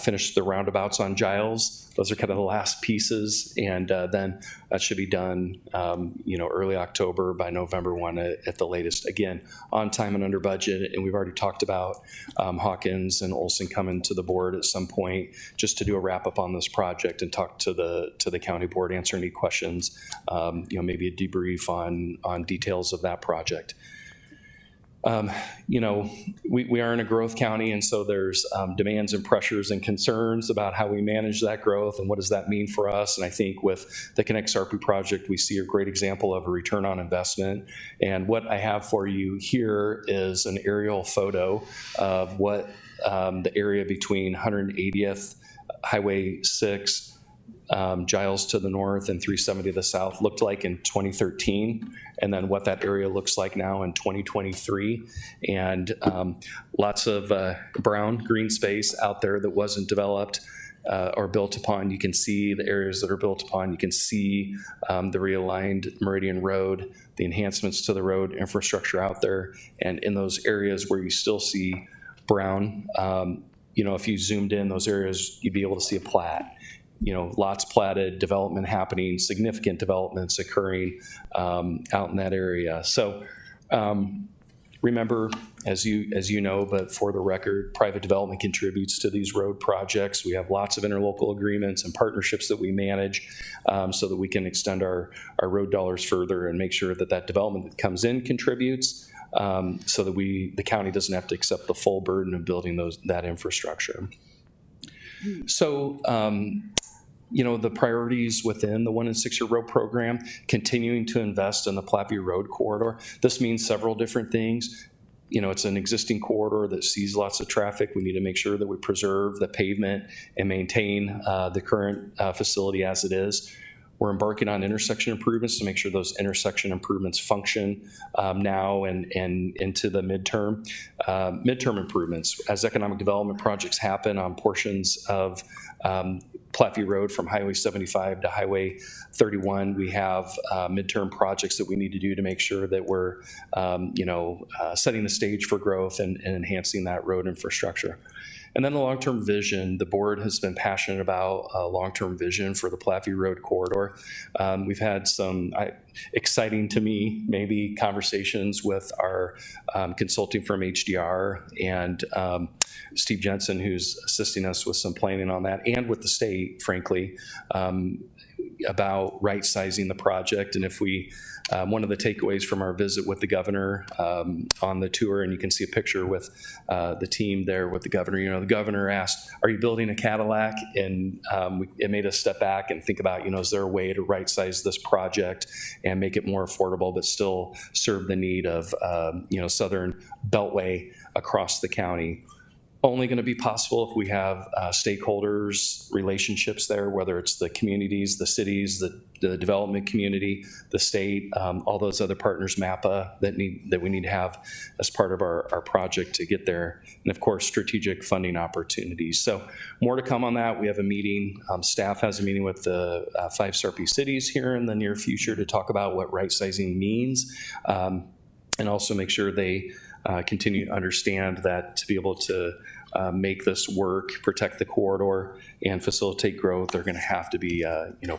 finish the roundabouts on Giles. Those are kind of the last pieces, and then that should be done, early October, by November 1 at the latest. Again, on time and under budget, and we've already talked about Hawkins and Olson coming to the board at some point just to do a wrap up on this project and talk to the county board, answer any questions, maybe a debrief on details of that project. We are in a growth county, and so there's demands and pressures and concerns about how we manage that growth and what does that mean for us. And I think with the Connect Sarpy project, we see a great example of a return on investment. And what I have for you here is an aerial photo of what the area between 180th, Highway 6, Giles to the north and 370 to the south looked like in 2013, and then what that area looks like now in 2023. And lots of brown green space out there that wasn't developed or built upon. You can see the areas that are built upon. You can see the realigned Meridian Road, the enhancements to the road infrastructure out there. And in those areas where you still see brown, if you zoomed in those areas, you'd be able to see a plat. Lots platted, development happening, significant developments occurring out in that area. So remember, as you know, but for the record, private development contributes to these road projects. We have lots of interlocal agreements and partnerships that we manage so that we can extend our road dollars further and make sure that development that comes in contributes so that the county doesn't have to accept the full burden of building that infrastructure. So, the priorities within the 1 and 6 year road program, continuing to invest in the Platteview Road corridor. This means several different things. It's an existing corridor that sees lots of traffic. We need to make sure that we preserve the pavement and maintain the current facility as it is. We're embarking on intersection improvements to make sure those intersection improvements function now and into the midterm. Midterm improvements, as economic development projects happen on portions of Platteview Road from Highway 75 to Highway 31, we have midterm projects that we need to do to make sure that we're setting the stage for growth and enhancing that road infrastructure. And then the long-term vision, the board has been passionate about a long-term vision for the Platteview Road corridor. We've had some exciting, to me, maybe conversations with our consulting firm HDR and Steve Jensen, who's assisting us with some planning on that, and with the state, frankly, about right-sizing the project. And if we, one of the takeaways from our visit with the governor on the tour, and you can see a picture with the team there with the governor, the governor asked, are you building a Cadillac? And it made us step back and think about, is there a way to right-size this project and make it more affordable, but still serve the need of, Southern Beltway across the county. Only going to be possible if we have stakeholders, relationships there, whether it's the communities, the cities, the development community, the state, all those other partners, MAPA, that we need to have as part of our project to get there, and of course, strategic funding opportunities. So more to come on that. We have a meeting, staff has a meeting with the 5 Sarpy cities here in the near future to talk about what right-sizing means, and also make sure they continue to understand that to be able to make this work, protect the corridor, and facilitate growth, they're going to have to be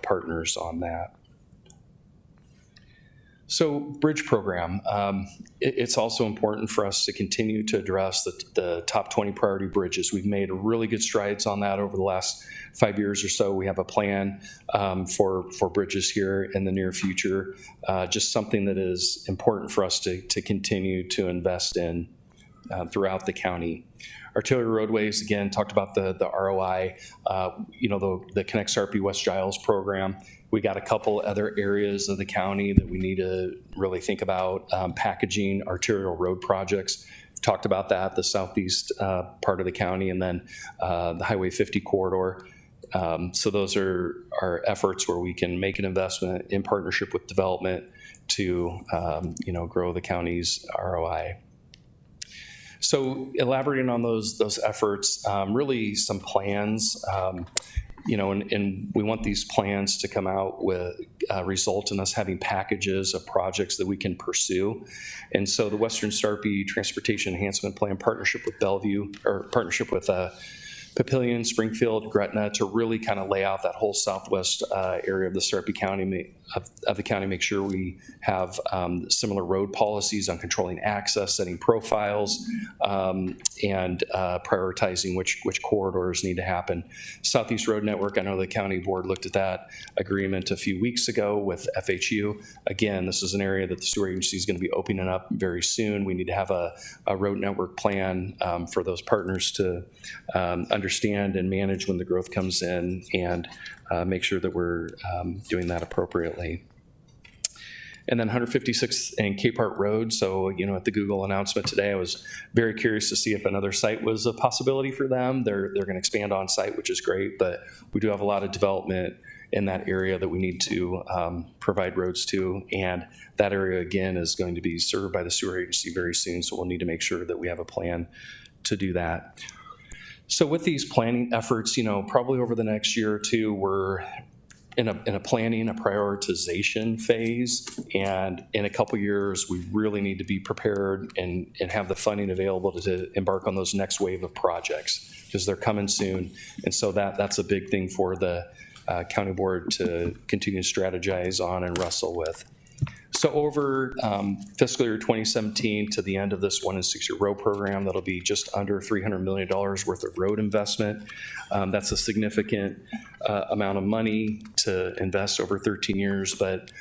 partners on that. So bridge program, it's also important for us to continue to address the top 20 priority bridges. We've made really good strides on that over the last 5 years or so. We have a plan for bridges here in the near future, just something that is important for us to continue to invest in throughout the county. Arterial roadways, again, talked about the ROI, the Connect Sarpy West Giles program. We got a couple other areas of the county that we need to really think about packaging arterial road projects. We've talked about that, the southeast part of the county, and then the Highway 50 corridor. So those are our efforts where we can make an investment in partnership with development to grow the county's ROI. So elaborating on those efforts, really some plans, and we want these plans to come out with result in us having packages of projects that we can pursue. And so the Western Sarpy Transportation Enhancement Plan partnership with Bellevue, or partnership with Papillion, Springfield, Gretna, to really kind of lay out that whole southwest area of the Sarpy County, of the county, make sure we have similar road policies on controlling access, setting profiles, and prioritizing which corridors need to happen. Southeast Road Network, I know the county board looked at that agreement a few weeks ago with FHU. Again, this is an area that the sewer agency is going to be opening up very soon. We need to have a road network plan for those partners to understand and manage when the growth comes in, and make sure that we're doing that appropriately. And then 156th and Capehart Road. So, at the Google announcement today, I was very curious to see if another site was a possibility for them. They're going to expand on site, which is great, but we do have a lot of development in that area that we need to provide roads to. And that area, again, is going to be served by the sewer agency very soon. So we'll need to make sure that we have a plan to do that. So with these planning efforts, probably over the next year or two, we're in a planning, a prioritization phase, and in a couple years, we really need to be prepared and have the funding available to embark on those next wave of projects, because they're coming soon. And so that's a big thing for the county board to continue to strategize on and wrestle with. So over fiscal year 2017 to the end of this 1 and 6 year road program, that'll be just under $300 million worth of road investment. That's a significant amount of money to invest over 13 years, but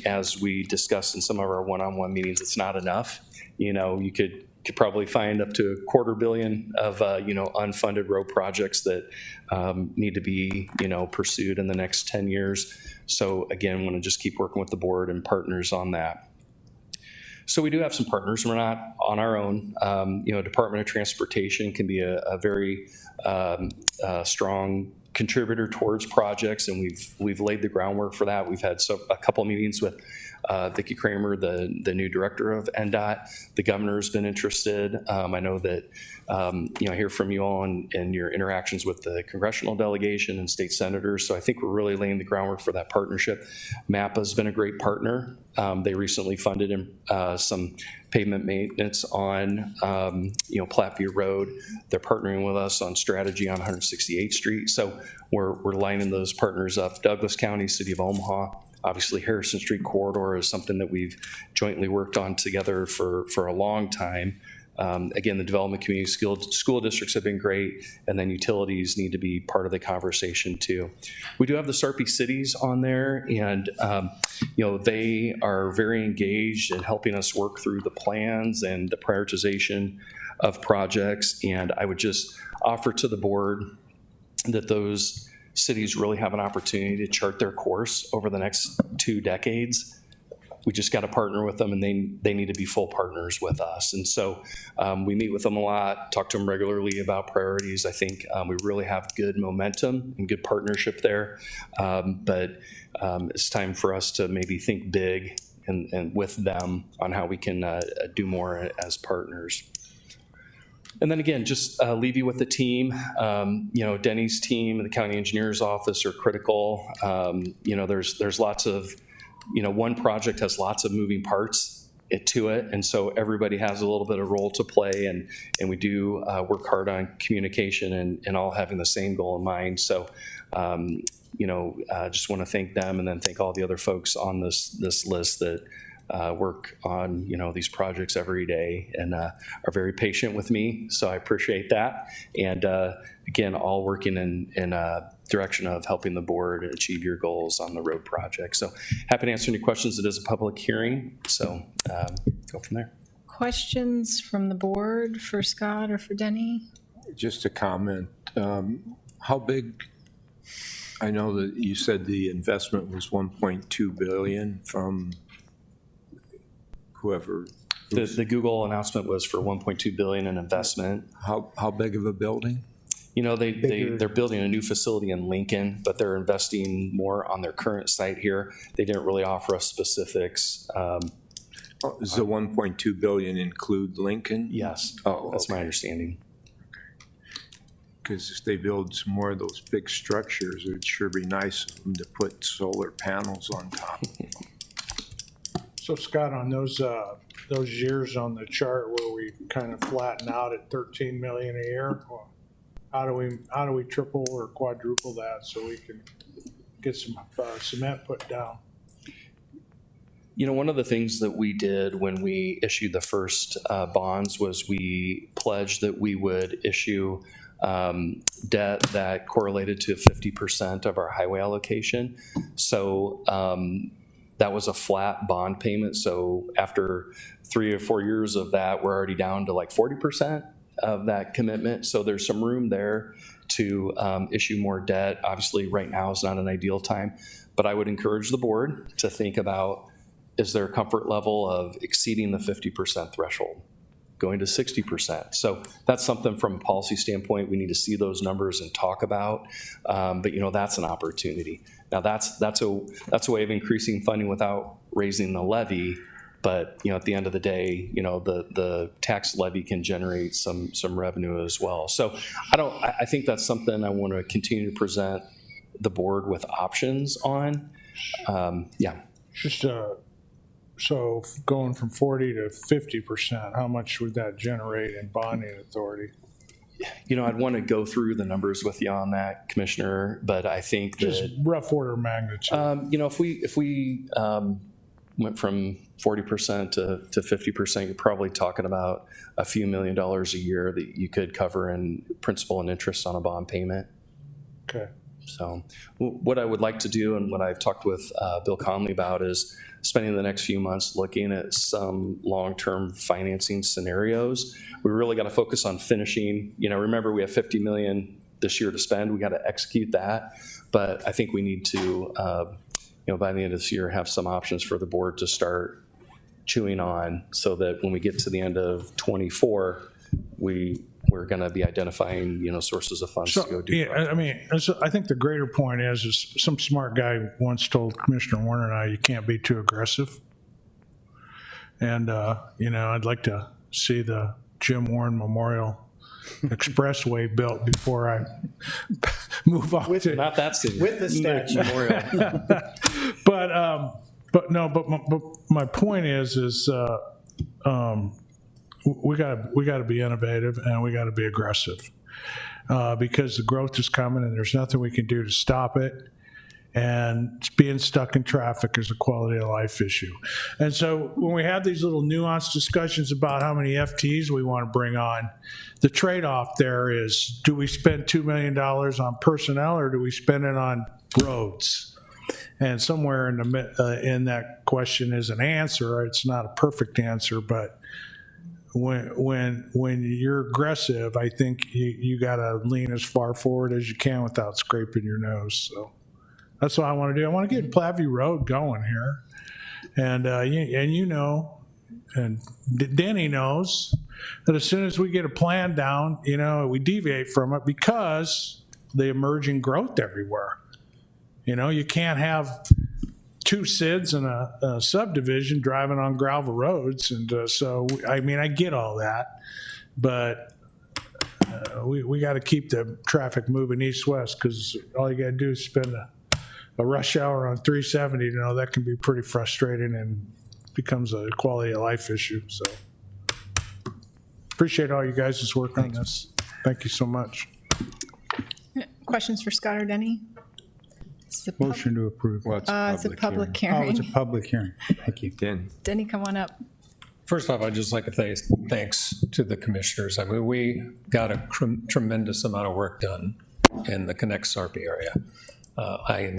as we discussed in some of our one-on-one meetings, it's not enough. You could probably find up to $250 million of unfunded road projects that need to be pursued in the next 10 years. So again, want to just keep working with the board and partners on that. So we do have some partners. We're not on our own. Department of Transportation can be a very strong contributor towards projects, and we've laid the groundwork for that. We've had a couple meetings with Vicki Kramer, the new director of NDOT. The governor's been interested. I know that I hear from you all in your interactions with the congressional delegation and state senators. So I think we're really laying the groundwork for that partnership. MAPA's been a great partner. They recently funded some pavement maintenance on Platteview Road. They're partnering with us on strategy on 168th Street. So we're lining those partners up. Douglas County, City of Omaha. Obviously, Harrison Street corridor is something that we've jointly worked on together for a long time. Again, the development community school districts have been great, and then utilities need to be part of the conversation too. We do have the Sarpy cities on there, and they are very engaged in helping us work through the plans and the prioritization of projects. And I would just offer to the board that those cities really have an opportunity to chart their course over the next 2 decades. We just got to partner with them, and they need to be full partners with us. And so we meet with them a lot, talk to them regularly about priorities. I think we really have good momentum and good partnership there. But it's time for us to maybe think big and with them on how we can do more as partners. And then again, just leave you with the team. Denny's team and the county engineer's office are critical. There's lots of, one project has lots of moving parts to it, and so everybody has a little bit of role to play, and we do work hard on communication and all having the same goal in mind. So, just want to thank them, and then thank all the other folks on this list that work on these projects every day and are very patient with me, so I appreciate that. And again, all working in a direction of helping the board achieve your goals on the road project. So happy to answer any questions. It is a public hearing, so go from there. Questions from the board for Scott or for Denny? Just a comment. How big? I know that you said the investment was $1.2 billion from whoever. The Google announcement was for $1.2 billion in investment. How big of a building? They're building a new facility in Lincoln, but they're investing more on their current site here. They didn't really offer us specifics. Does the 1.2 billion include Lincoln? Yes, Oh, that's my understanding. Because if they build some more of those big structures, it'd sure be nice of them to put solar panels on top. So Scott, on those years on the chart where we kind of flatten out at 13 million a year, how do we triple or quadruple that so we can get some cement put down? You know, one of the things that we did when we issued the first bonds was we pledged that we would issue debt that correlated to 50% of our highway allocation. So that was a flat bond payment. So after 3 or 4 years of that, we're already down to like 40% of that commitment. So there's some room there to issue more debt. Obviously, right now is not an ideal time, but I would encourage the board to think about, is there a comfort level of exceeding the 50% threshold, going to 60%? So that's something from a policy standpoint we need to see those numbers and talk about. But you know, that's an opportunity. Now that's a way of increasing funding without raising the levy. But you know, at the end of the day, you know, the tax levy can generate some revenue as well. So I think that's something I want to continue to present the board with options on. Yeah. Just so going from 40 to 50%, how much would that generate in bonding authority? You know, I'd want to go through the numbers with you on that, Commissioner, but I think that Just rough order of magnitude. you know, if we went from 40% to 50%, you're probably talking about a few $1 million a year that you could cover in principal and interest on a bond payment. Okay. So what I would like to do, and what I've talked with Bill Conley about, is spending the next few months looking at some long-term financing scenarios. We really got to focus on finishing. You know, remember, we have $50 million this year to spend. We got to execute that. But I think we need to, you know, by the end of this year, have some options for the board to start chewing on, so that when we get to the end of 24, we're going to be identifying, you know, sources of funds to go do. Yeah, I mean, I think the greater point is some smart guy once told Commissioner Warner and I, you can't be too aggressive. And, you know, I'd like to see the Jim Warren Memorial Expressway built before I move on to. Not that soon. With the statue. But my point is we got to be innovative, and we got to be aggressive, because the growth is coming and there's nothing we can do to stop it. And being stuck in traffic is a quality of life issue. And so when we have these little nuanced discussions about how many FTEs we want to bring on, the trade-off there is, do we spend $2 million on personnel, or do we spend it on roads? And somewhere in that question is an answer. It's not a perfect answer, but when you're aggressive, I think you got to lean as far forward as you can without scraping your nose. So that's what I want to do. I want to get Platteview Road going here, and you know, and Denny knows that as soon as we get a plan down, you know, we deviate from it because the emerging growth everywhere. You know, you can't have two SIDs and a subdivision driving on gravel roads. And so, I mean, I get all that, but we got to keep the traffic moving east-west, because all you got to do is spend a rush hour on 370. You know, that can be pretty frustrating and becomes a quality of life issue. So appreciate all you guys' work on this. Thank you so much. Questions for Scott or Denny? Motion to approve. Well, it's It's a public hearing. Oh, it's a public hearing. Thank you. Denny, come on up. First off, I'd just like to say thanks to the commissioners. I mean, we got a tremendous amount of work done in the Connect Sarpy area. I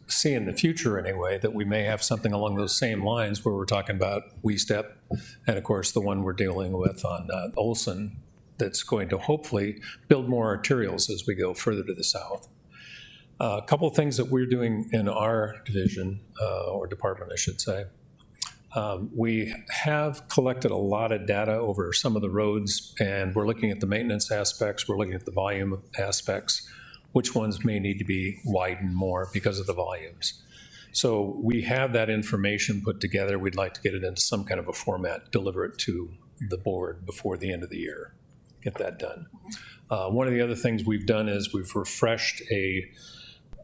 see in the future anyway that we may have something along those same lines where we're talking about WeStep, and of course the one we're dealing with on Olson, that's going to hopefully build more arterials as we go further to the south. A couple of things that we're doing in our division, or department, I should say. We have collected a lot of data over some of the roads, and we're looking at the maintenance aspects, we're looking at the volume aspects, which ones may need to be widened more because of the volumes. So we have that information put together. We'd like to get it into some kind of a format, deliver it to the board before the end of the year, get that done. One of the other things we've done is we've refreshed a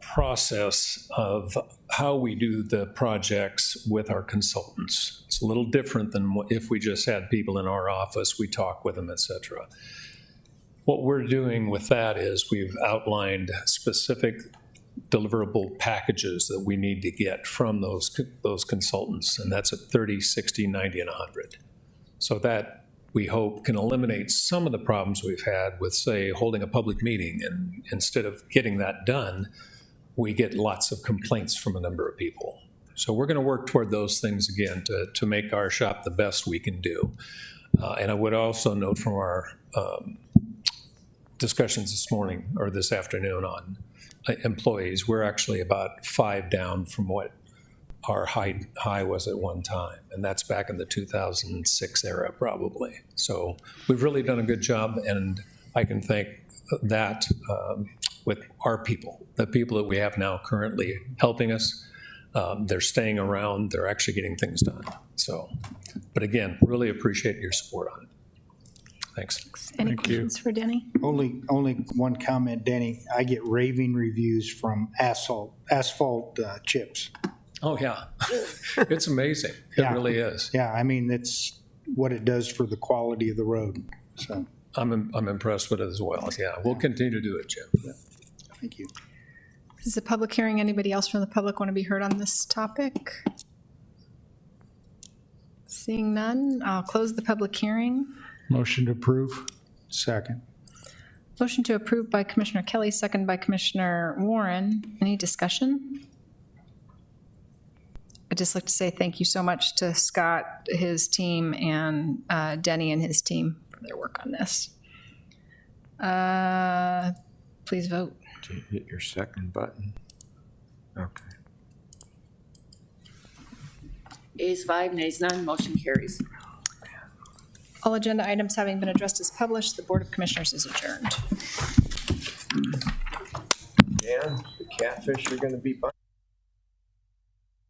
process of how we do the projects with our consultants. It's a little different than if we just had people in our office, we talk with them, et cetera. What we're doing with that is we've outlined specific deliverable packages that we need to get from those consultants, and that's at 30, 60, 90, and 100. So that, we hope, can eliminate some of the problems we've had with, say, holding a public meeting, and instead of getting that done, we get lots of complaints from a number of people. So we're going to work toward those things again to make our shop the best we can do. And I would also note from our discussions this morning or this afternoon on employees, we're actually about 5 down from what our high was at one time. And that's back in the 2006 era, probably. So we've really done a good job, and I can thank that with our people, the people that we have now currently helping us. They're staying around, they're actually getting things done. So, but again, really appreciate your support on it. Thanks. Any questions for Denny? Only one comment, Denny. I get raving reviews from asphalt chips. Oh, yeah. It's amazing. It Yeah. really is. Yeah, I mean, it's what it does for the quality of the road. So, I'm impressed with it as well. Yeah, we'll continue to do it, Jim. thank you. This is a public hearing. Anybody else from the public want to be heard on this topic? Seeing none, I'll close the public hearing. Motion to approve. Second. Motion to approve by Commissioner Kelly, second by Commissioner Warren. Any discussion? I'd just like to say thank you so much to Scott, his team, and Denny and his team for their work on this. Please vote. Did you hit your second button? Okay. Ayes 5, nays none, motion carries. All agenda items having been addressed as published, the Board of Commissioners is adjourned. Dan, the catfish are going to be buying.